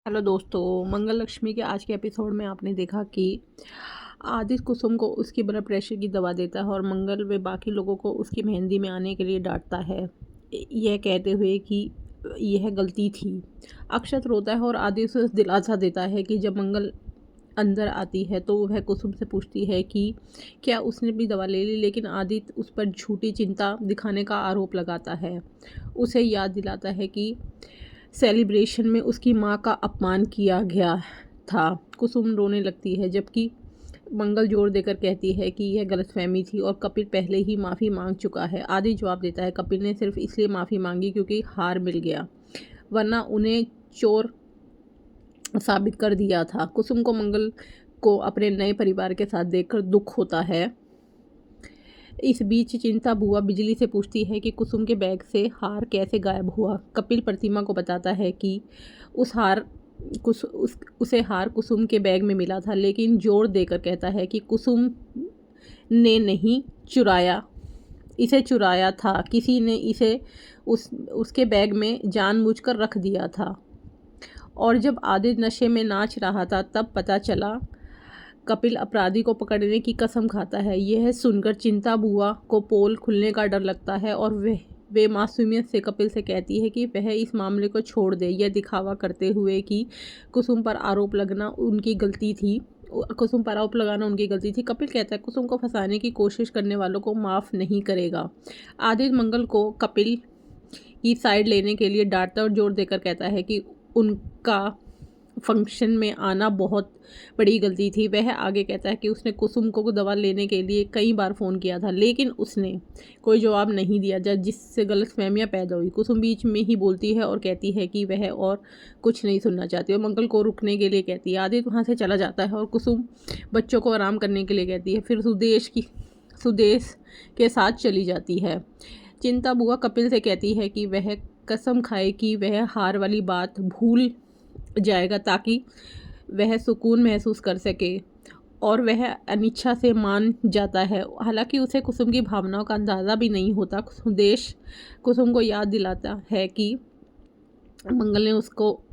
Hello दोस्तों, मंगल लक्ष्मी के आज के एपिसोड में आपने देखा कि आदित्य कुसुम को उसकी ब्लड प्रेशर की दवा देता है और मंगल व बाकी लोगों को उसकी मेहंदी में आने के लिए डांटता है, यह कहते हुए कि यह गलती थी। अक्षत रोता है और आदित्य उसे दिलासा देता है कि जब मंगल अंदर आती है तो वह कुसुम से पूछती है कि क्या उसने भी दवा ले ली, लेकिन आदित्य उस पर झूठी चिंता दिखाने का आरोप लगाता है। उसे याद दिलाता है कि सेलिब्रेशन में उसकी माँ का अपमान किया गया था। कुसुम रोने लगती है जबकि मंगल जोर देकर कहती है कि यह गलतफहमी थी और कपिल पहले ही माफ़ी मांग चुका है। आदि जवाब देता है कपिल ने सिर्फ इसलिए माफ़ी मांगी क्योंकि हार मिल गया, वरना उन्हें चोर साबित कर दिया था। कुसुम को मंगल को अपने नए परिवार के साथ देखकर दुख होता है। इस बीच चिंता बुआ बिजली से पूछती है कि कुसुम के बैग से हार कैसे गायब हुआ। कपिल प्रतिमा को बताता है कि उसे हार कुसुम के बैग में मिला था, लेकिन जोर देकर कहता है कि कुसुम ने नहीं इसे चुराया था, किसी ने इसे उसके बैग में जानबूझकर रख दिया था। और जब आदित्य नशे में नाच रहा था तब पता चला। कपिल अपराधी को पकड़ने की कसम खाता है। यह सुनकर चिंता बुआ को पोल खुलने का डर लगता है और वे मासूमियत से कपिल से कहती है कि वह इस मामले को छोड़ दे, यह दिखावा करते हुए कि कुसुम पर आरोप लगाना उनकी गलती थी। कपिल कहता है कुसुम को फंसाने की कोशिश करने वालों को माफ़ नहीं करेगा। आदित्य मंगल को कपिल की साइड लेने के लिए डांटता और जोर देकर कहता है कि उनका फंक्शन में आना बहुत बड़ी गलती थी। वह आगे कहता है कि उसने कुसुम को दवा लेने के लिए कई बार फ़ोन किया था, लेकिन उसने कोई जवाब नहीं दिया, जिससे गलतफहमियां पैदा हुई। कुसुम बीच में ही बोलती है और कहती है कि वह और कुछ नहीं सुनना चाहती और मंगल को रुकने के लिए कहती है। आदित्य वहाँ से चला जाता है और कुसुम बच्चों को आराम करने के लिए कहती है। फिर सुदेश के साथ चली जाती है। चिंता बुआ कपिल से कहती है कि वह कसम खाए कि वह हार वाली बात भूल जाएगा ताकि वह सुकून महसूस कर सके, और वह अनिच्छा से मान जाता है। हालांकि उसे कुसुम की भावनाओं का अंदाज़ा भी नहीं होता। सुदेश कुसुम को याद दिलाता है कि मंगल ने उसको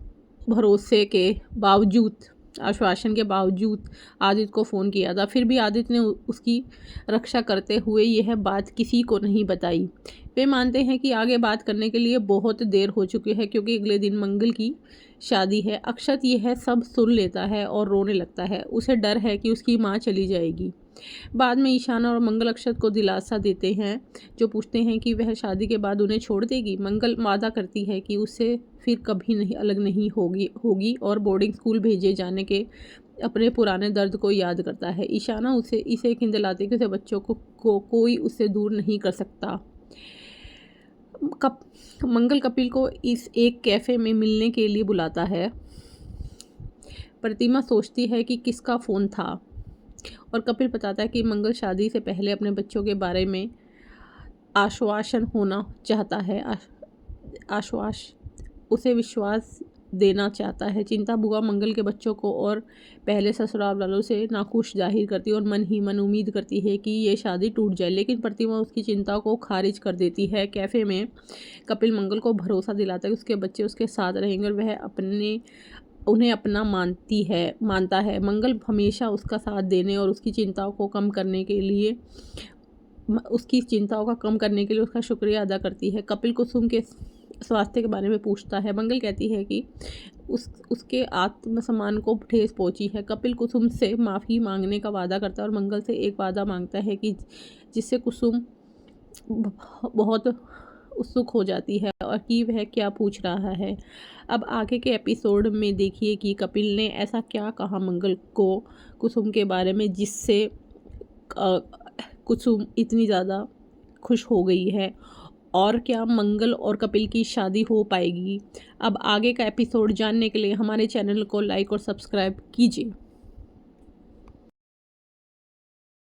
भरोसे के बावजूद, आश्वासन के बावजूद आदित्य को फ़ोन किया था। फिर भी आदित्य ने उसकी रक्षा करते हुए यह बात किसी को नहीं बताई। वे मानते हैं कि आगे बात करने के लिए बहुत देर हो चुकी है क्योंकि अगले दिन मंगल की शादी है। अक्षत यह सब सुन लेता है और रोने लगता है। उसे डर है कि उसकी माँ चली जाएगी। बाद में ईशाना और मंगल अक्षत को दिलासा देते हैं, जो पूछते हैं कि वह शादी के बाद उन्हें छोड़ देगी। मंगल वादा करती है कि उससे फिर कभी नहीं अलग नहीं होगी और बोर्डिंग स्कूल भेजे जाने के अपने पुराने दर्द को याद करता है। ईशाना इसे एक हिंट दिलाती है कि उसे बच्चों को कोई उससे दूर नहीं कर सकता। मंगल कपिल को इस एक कैफ़े में मिलने के लिए बुलाता है। प्रतिमा सोचती है कि किसका फ़ोन था और कपिल बताता है कि मंगल शादी से पहले अपने बच्चों के बारे में आश्वासन होना चाहता है। उसे विश्वास देना चाहता है। चिंता बुआ मंगल के बच्चों को और पहले ससुराल वालों से नाखुश जाहिर करती है और मन ही मन उम्मीद करती है कि ये शादी टूट जाए, लेकिन प्रतिमा उसकी चिंता को खारिज कर देती है। कैफ़े में कपिल मंगल को भरोसा दिलाता है कि उसके बच्चे उसके साथ रहेंगे और वह उन्हें अपना मानता है। मंगल हमेशा उसका साथ देने और उसकी चिंताओं को कम करने के लिए उसका शुक्रिया अदा करती है। कपिल कुसुम के स्वास्थ्य के बारे में पूछता है। मंगल कहती है कि उसके आत्मसम्मान को ठेस पहुंची है। कपिल कुसुम से माफ़ी मांगने का वादा करता है और मंगल से एक वादा मांगता है कि जिससे कुसुम बहुत उत्सुक हो जाती है और कि वह क्या पूछ रहा है। अब आगे के एपिसोड में देखिए कि कपिल ने ऐसा क्या कहा मंगल को कुसुम के बारे में जिससे कुसुम इतनी ज़्यादा खुश हो गई है, और क्या मंगल और कपिल की शादी हो पाएगी। अब आगे का एपिसोड जानने के लिए हमारे चैनल को लाइक और सब्सक्राइब कीजिए।